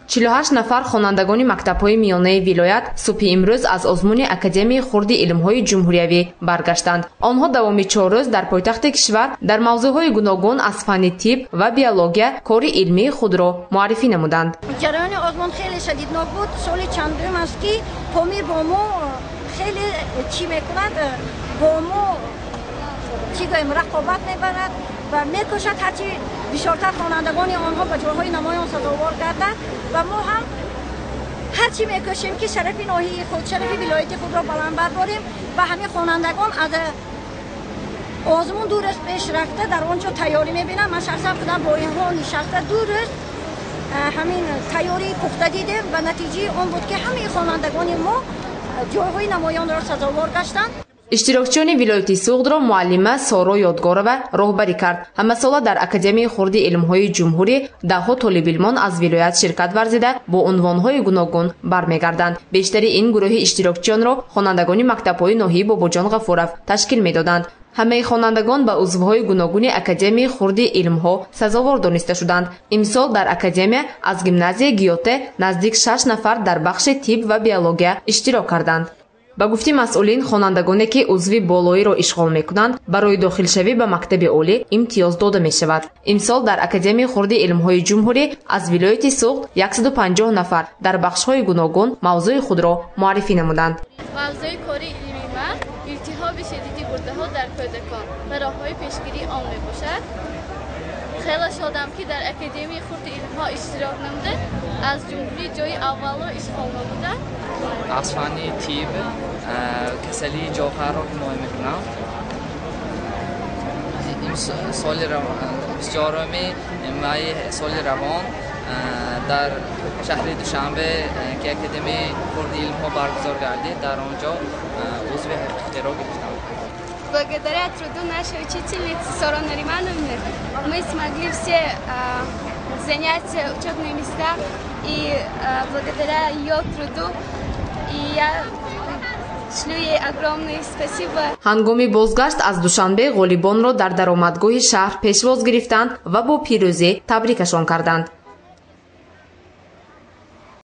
48 нафар хонандагони мактабҳои миёнаи вилоят субҳи имрӯз аз озмуни Академияи хурди илмҳои ҷумҳуриявӣ баргаштанд. Онҳо давоми 4 рӯз дар пойтахти кишвар дар мавзӯъҳои гуногун аз фанни тиб ва биология кори илмии худро муаррифӣ намуданд. ҷараёни озмун хеле шадиднок буд. соли чандум аст ки помир бо мо хеле чӣ мекунад, бо мо чӣ гӯем рақобат мебарад ва мекӯшад ҳарчи бишортар хонандагони онҳо ба ҷойҳои намоён сазовор гарданд ва мо ҳам ҳарчи мекӯшем ки шарафи ноҳияи худ, шарафи вилояти худро баланд барборем ва ҳамин хонандагон аз озмун ду рӯз пеш рафта дар он ҷо тайёрӣ мебинам. Ман шахсан худам бо инҳо нишаста ду рӯз ҳамин тайёрии пухта дидем ва натиҷаи он буд ки ҳамаи хонандагони мо ҷойҳои намоёнро сазовор гаштанд. иштирокчиёни вилояти Суғдро муаллима Соро Ёдгорова роҳбарӣ кард. Ҳамасола дар Академияи хурди илмҳои ҷумҳурӣ даҳҳо толибилмон аз вилоят ширкат варзида бо унвонҳои гуногун бармегарданд. бештари ин гурӯҳи иштирокчиёнро хонандагони мактабҳои ноҳияи Бобоҷон Ғафуров ташкил медоданд. ҳамаи хонандагон ба узвҳои гуногуни Академияи хурди илмҳо сазовор дониста шуданд. имсол дар академия аз гимназияи Гиёте наздик 6 нафар дар бахши тиб ва биология иштирок карданд. ба гуфти масъулин, хонандагоне ки узви болоиро ишғол мекунанд, барои дохилшавӣ ба мактаби олӣ имтиёз дода мешавад. имсол дар Академияи хурди илмҳои ҷумҳурӣ аз вилояти Суғд 150 нафар дар бахшҳои гуногун мавзӯи худро муаррифӣ намуданд. мавзӯи кори илми ман илтиҳоби шадиди гурдаҳо дар кӯдакон ва роҳҳои пешгирии он мебошад. хеле шодам ки дар Академияи хурди илмҳо иштирок намуда аз ҷумҳурӣ ҷои аввалро ишғол намуда. аз фанни тиб касалии ҷовҳарро ҳимоя мекунам. соли 24 майи соли равон дар шаҳри Душанбе ки Академияи хурди илмҳо баргузор гардид, дар он ҷо узви ҳақиқиро гирифтам. Благодаря труду нашей учительницы Соры Наримановны мы смогли все занять учебные места, и благодаря ее труду и я шлю ей огромное спасибо. ҳангоми бозгашт аз Душанбе ғолибонро дар даромадгоҳи шаҳр пешвоз гирифтанд ва бо пирӯзӣ табрикашон карданд.